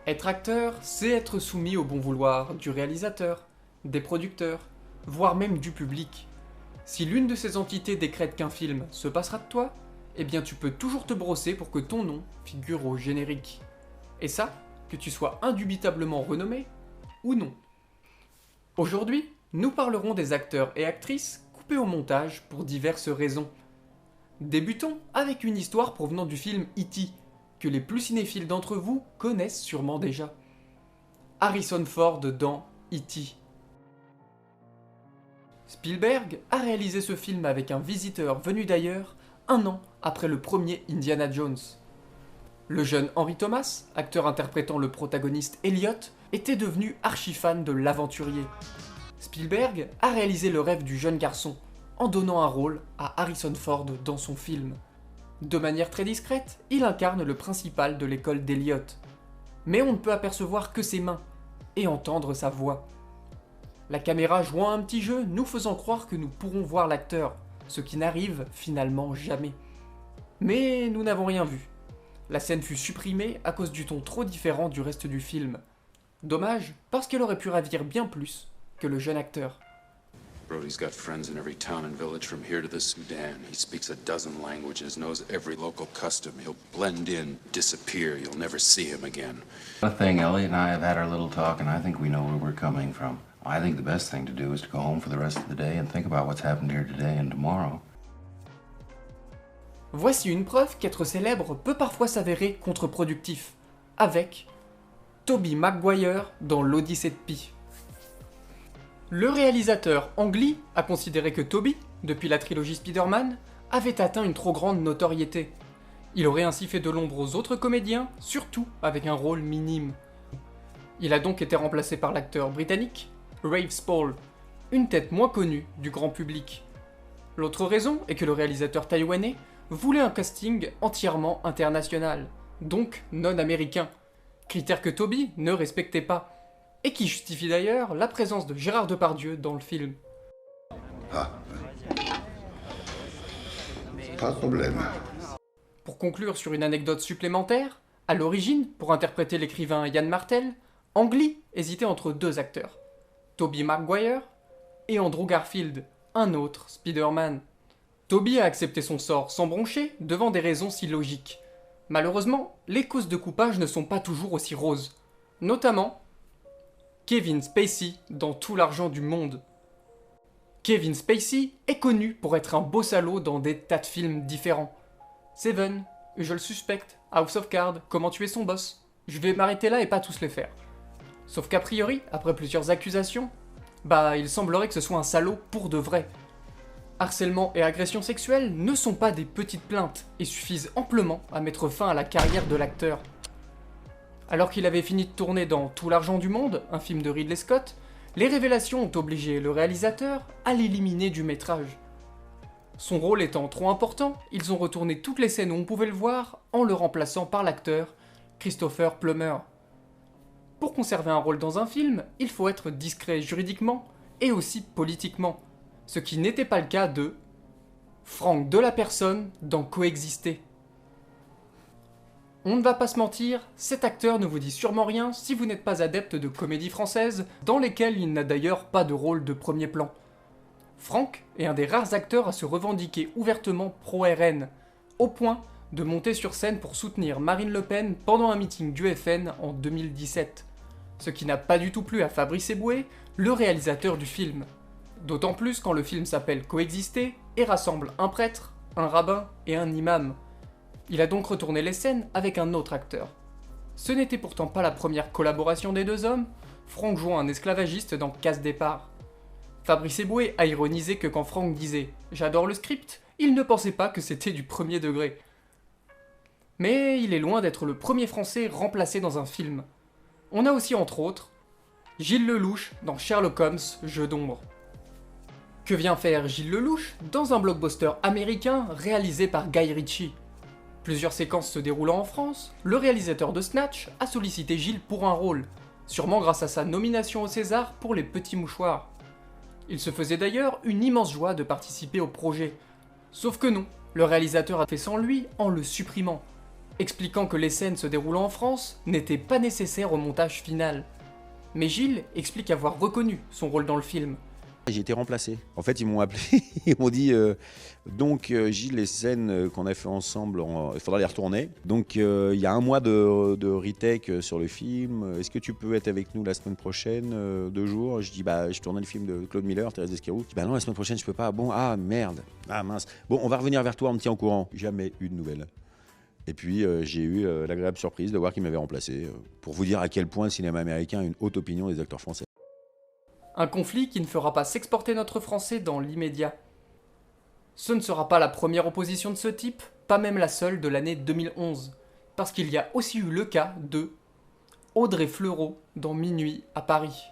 Être acteur, c'est être soumis au bon vouloir du réalisateur, des producteurs, voire même du public. Si l'une de ces entités décrète qu'un film se passera de toi, eh bien tu peux toujours te brosser pour que ton nom figure au générique. Et ça, que tu sois indubitablement renommé ou non. Aujourd'hui, nous parlerons des acteurs et actrices coupés au montage pour diverses raisons. Débutons avec une histoire provenant du film E.T., que les plus cinéphiles d'entre vous connaissent sûrement déjà. Harrison Ford dans E.T. Spielberg a réalisé ce film avec un visiteur venu d'ailleurs 1 an après le premier Indiana Jones. Le jeune Henry Thomas, acteur interprétant le protagoniste Elliot, était devenu archi-fan de l'aventurier. Spielberg a réalisé le rêve du jeune garçon en donnant un rôle à Harrison Ford dans son film. De manière très discrète, il incarne le principal de l'école d'Elliot. Mais on ne peut apercevoir que ses mains et entendre sa voix. La caméra jouant un petit jeu, nous faisant croire que nous pourrons voir l'acteur, ce qui n'arrive finalement jamais. Mais nous n'avons rien vu. La scène fut supprimée à cause du ton trop différent du reste du film. Dommage, parce qu'elle aurait pu ravir bien plus que le jeune acteur. Brody's got friends in every town and village from here to the Sudan. He speaks a dozen languages, knows every local custom. He'll blend in, disappear. You'll never see him again. The thing, Elliot and I have had our little talk, and I think we know where we're coming from. I think the best thing to do is to go home for the rest of the day and think about what's happened here today and tomorrow. Voici une preuve qu'être célèbre peut parfois s'avérer contre-productif, avec Tobey Maguire dans l'Odyssée de Pi. Le réalisateur Ang Lee a considéré que Tobey, depuis la trilogie Spider-Man, avait atteint une trop grande notoriété. Il aurait ainsi fait de l'ombre aux autres comédiens, surtout avec un rôle minime. Il a donc été remplacé par l'acteur britannique Rafe Spall, une tête moins connue du grand public. L'autre raison est que le réalisateur taïwanais voulait un casting entièrement international, donc non américain, critère que Tobey ne respectait pas. Et qui justifie d'ailleurs la présence de Gérard Depardieu dans le film. Ah. Pas de problème. Pour conclure sur une anecdote supplémentaire, à l'origine, pour interpréter l'écrivain Yann Martel, Ang Lee hésitait entre 2 acteurs, Tobey Maguire et Andrew Garfield, un autre Spider-Man. Tobey a accepté son sort sans broncher devant des raisons si logiques. Malheureusement, les causes de coupage ne sont pas toujours aussi roses, notamment Kevin Spacey dans Tout l'argent du monde. Kevin Spacey est connu pour être un beau salaud dans des tas de films différents. Seven, Usual Suspect, House of Cards, Comment tuer son boss. Je vais m'arrêter là et pas tous les faire. Sauf qu'a priori, après plusieurs accusations, il semblerait que ce soit un salaud pour de vrai. Harcèlement et agression sexuelle ne sont pas des petites plaintes et suffisent amplement à mettre fin à la carrière de l'acteur. Alors qu'il avait fini de tourner dans Tout l'argent du monde, un film de Ridley Scott, les révélations ont obligé le réalisateur à l'éliminer du métrage. Son rôle étant trop important, ils ont retourné toutes les scènes où on pouvait le voir en le remplaçant par l'acteur Christopher Plummer. Pour conserver un rôle dans un film, il faut être discret juridiquement et aussi politiquement, ce qui n'était pas le cas de Franck Delapersonne dans Coexister. On ne va pas se mentir, cet acteur ne vous dit sûrement rien si vous n'êtes pas adepte de comédies françaises, dans lesquelles il n'a d'ailleurs pas de rôle de premier plan. Franck est un des rares acteurs à se revendiquer ouvertement pro-RN, au point de monter sur scène pour soutenir Marine Le Pen pendant un meeting du FN en 2017. Ce qui n'a pas du tout plu à Fabrice Eboué, le réalisateur du film. D'autant plus quand le film s'appelle Coexister et rassemble un prêtre, un rabbin et un imam. Il a donc retourné les scènes avec un autre acteur. Ce n'était pourtant pas la première collaboration des 2 hommes, Franck jouant un esclavagiste dans Casse Départ. Fabrice Eboué a ironisé que quand Franck disait « J'adore le script », il ne pensait pas que c'était du premier degré. Mais il est loin d'être le premier Français remplacé dans un film. On a aussi entre autres Gilles Lelouch dans Sherlock Holmes, Jeu d'ombre. Que vient faire Gilles Lelouch dans un blockbuster américain réalisé par Guy Ritchie? Plusieurs séquences se déroulant en France, le réalisateur de Snatch a sollicité Gilles pour un rôle, sûrement grâce à sa nomination au César pour Les Petits Mouchoirs. Il se faisait d'ailleurs une immense joie de participer au projet. Sauf que non, le réalisateur a fait sans lui en le supprimant. expliquant que les scènes se déroulant en France n'étaient pas nécessaires au montage final. Mais Gilles explique avoir reconnu son rôle dans le film. J'ai été remplacé. En fait, ils m'ont appelé, ils m'ont dit Gilles, les scènes qu'on a fait ensemble, il faudra les retourner. Donc, il y a un mois de retake sur le film. Est-ce que tu peux être avec nous la semaine prochaine, 2 jours? Je dis je tournais le film de Claude Miller, Thérèse Desquerou. Je dis non, la semaine prochaine, je peux pas. Bon, merde. Mince. Bon, on va revenir vers toi, on me tient au courant. Jamais eu de nouvelles. Et puis, j'ai eu l'agréable surprise de voir qu'il m'avait remplacé. Pour vous dire à quel point le cinéma américain a une haute opinion des acteurs français. Un conflit qui ne fera pas s'exporter notre français dans l'immédiat. Ce ne sera pas la première opposition de ce type, pas même la seule de l'année 2011, parce qu'il y a aussi eu le cas de Audrey Fleurot dans Minuit à Paris.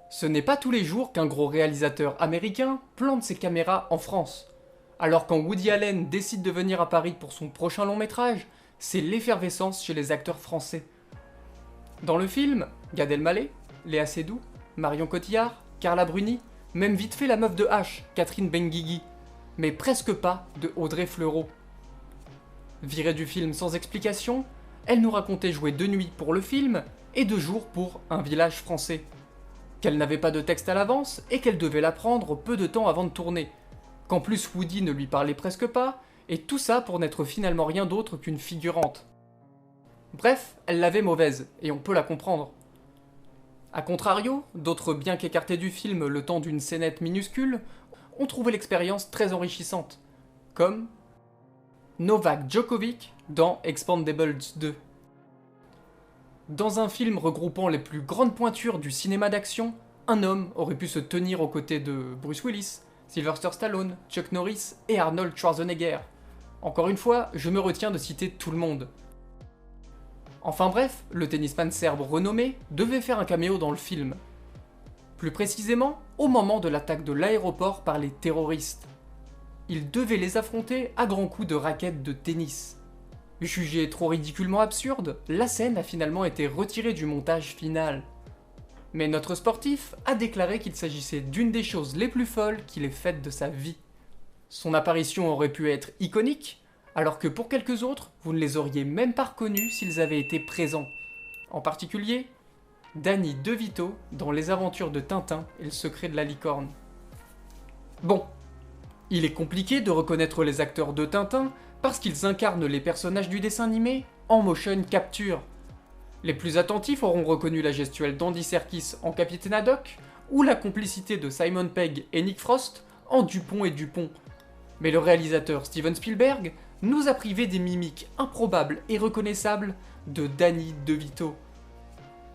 Ce n'est pas tous les jours qu'un gros réalisateur américain plante ses caméras en France. Alors quand Woody Allen décide de venir à Paris pour son prochain long métrage, c'est l'effervescence chez les acteurs français. Dans le film, Gad Elmaleh, Léa Seydoux, Marion Cotillard, Carla Bruni, même vite fait la meuf de H, Catherine Benguigui, mais presque pas de Audrey Fleurot. Virée du film sans explication, elle nous racontait jouer de nuit pour le film et de jour pour Un village français. Qu'elle n'avait pas de texte à l'avance et qu'elle devait l'apprendre peu de temps avant de tourner. Qu'en plus Woody ne lui parlait presque pas, et tout ça pour n'être finalement rien d'autre qu'une figurante. Bref, elle l'avait mauvaise, et on peut la comprendre. A contrario, d'autres bien qu'écartés du film le temps d'une scénette minuscule, ont trouvé l'expérience très enrichissante, comme Novak Djokovic dans Expendables 2. Dans un film regroupant les plus grandes pointures du cinéma d'action, un homme aurait pu se tenir aux côtés de Bruce Willis, Sylvester Stallone, Chuck Norris et Arnold Schwarzenegger. Encore une fois, je me retiens de citer tout le monde. Enfin bref, le tennisman serbe renommé devait faire un caméo dans le film. Plus précisément, au moment de l'attaque de l'aéroport par les terroristes. Il devait les affronter à grands coups de raquettes de tennis. Jugée trop ridiculement absurde, la scène a finalement été retirée du montage final. Mais notre sportif a déclaré qu'il s'agissait d'une des choses les plus folles qu'il ait faites de sa vie. Son apparition aurait pu être iconique, alors que pour quelques autres, vous ne les auriez même pas reconnus s'ils avaient été présents. En particulier, Danny DeVito dans Les aventures de Tintin et le secret de la licorne. Bon, il est compliqué de reconnaître les acteurs de Tintin parce qu'ils incarnent les personnages du dessin animé en motion capture. Les plus attentifs auront reconnu la gestuelle d'Andy Serkis en Capitaine Haddock ou la complicité de Simon Pegg et Nick Frost en Dupont et Dupont. Mais le réalisateur Steven Spielberg nous a privé des mimiques improbables et reconnaissables de Danny DeVito.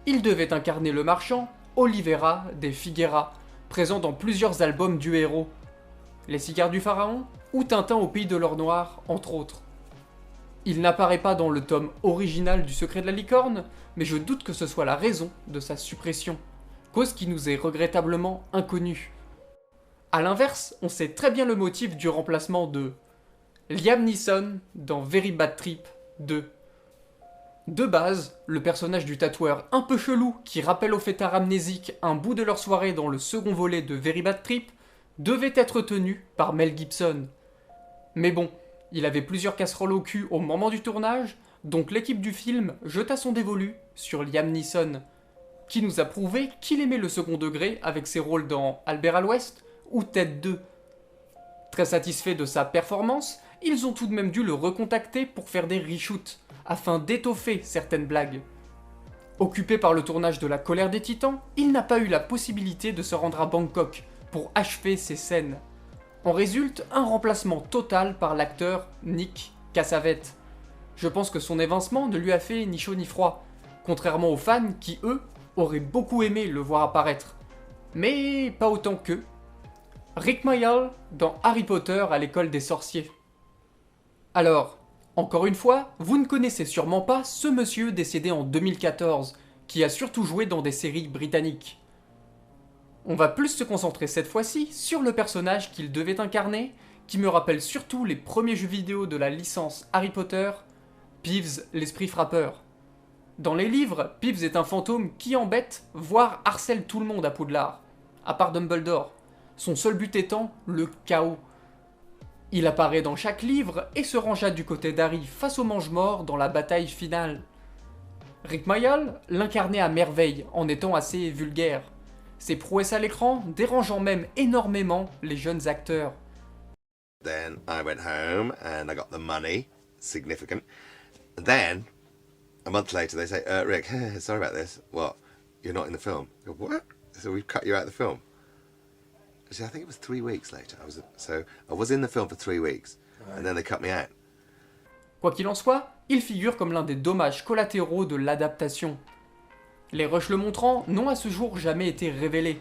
Il devait incarner le marchand Oliveira de Figueira, présent dans plusieurs albums du héros, Les cigares du pharaon ou Tintin au pays de l'or noir, entre autres. Il n'apparaît pas dans le tome original du secret de la licorne, mais je doute que ce soit la raison de sa suppression, cause qui nous est regrettablement inconnue. A l'inverse, on sait très bien le motif du remplacement de Liam Neeson dans Very Bad Trip 2. De base, le personnage du tatoueur un peu chelou qui rappelle aux fêtards amnésiques un bout de leur soirée dans le second volet de Very Bad Trip devait être tenu par Mel Gibson. Mais bon, il avait plusieurs casseroles au cul au moment du tournage, donc l'équipe du film jeta son dévolu sur Liam Neeson, qui nous a prouvé qu'il aimait le second degré avec ses rôles dans Albert à l'Ouest ou Ted 2. Très satisfait de sa performance, ils ont tout de même dû le recontacter pour faire des reshoots, afin d'étoffer certaines blagues. Occupé par le tournage de La Colère des Titans, il n'a pas eu la possibilité de se rendre à Bangkok pour achever ses scènes. En résulte un remplacement total par l'acteur Nick Cassavetes. Je pense que son évincement ne lui a fait ni chaud ni froid, contrairement aux fans qui, eux, auraient beaucoup aimé le voir apparaître. Mais pas autant qu'eux. Rick Mayall dans Harry Potter à l'école des sorciers. Alors, encore une fois, vous ne connaissez sûrement pas ce monsieur décédé en 2014, qui a surtout joué dans des séries britanniques. On va plus se concentrer cette fois-ci sur le personnage qu'il devait incarner, qui me rappelle surtout les premiers jeux vidéo de la licence Harry Potter, Peeves l'esprit frappeur. Dans les livres, Peeves est un fantôme qui embête, voire harcèle tout le monde à Poudlard, à part Dumbledore, son seul but étant le chaos. Il apparaît dans chaque livre et se rangea du côté d'Harry face au mange-mort dans la bataille finale. Rick Mayall l'incarnait à merveille en étant assez vulgaire. Ses prouesses à l'écran dérangeant même énormément les jeunes acteurs. Then I went home and I got the money, significant. And then, a month later, they say, Rick, sorry about this. What? You're not in the film? I go, what? So we've cut you out of the film. See, I think it was 3 weeks later. I was in the film for 3 weeks, and then they cut me out. Quoi qu'il en soit, il figure comme l'un des dommages collatéraux de l'adaptation. Les rushs le montrant n'ont à ce jour jamais été révélés.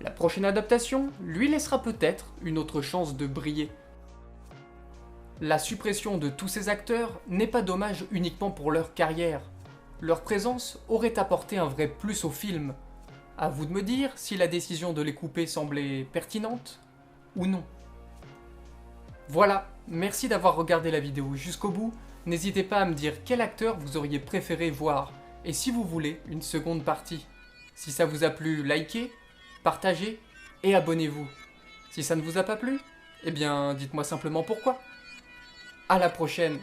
La prochaine adaptation lui laissera peut-être une autre chance de briller. La suppression de tous ces acteurs n'est pas dommage uniquement pour leur carrière. Leur présence aurait apporté un vrai plus au film. À vous de me dire si la décision de les couper semblait pertinente ou non. Voilà, merci d'avoir regardé la vidéo jusqu'au bout. N'hésitez pas à me dire quel acteur vous auriez préféré voir, et si vous voulez une seconde partie. Si ça vous a plu, likez, partagez et abonnez-vous. Si ça ne vous a pas plu, eh bien dites-moi simplement pourquoi. À la prochaine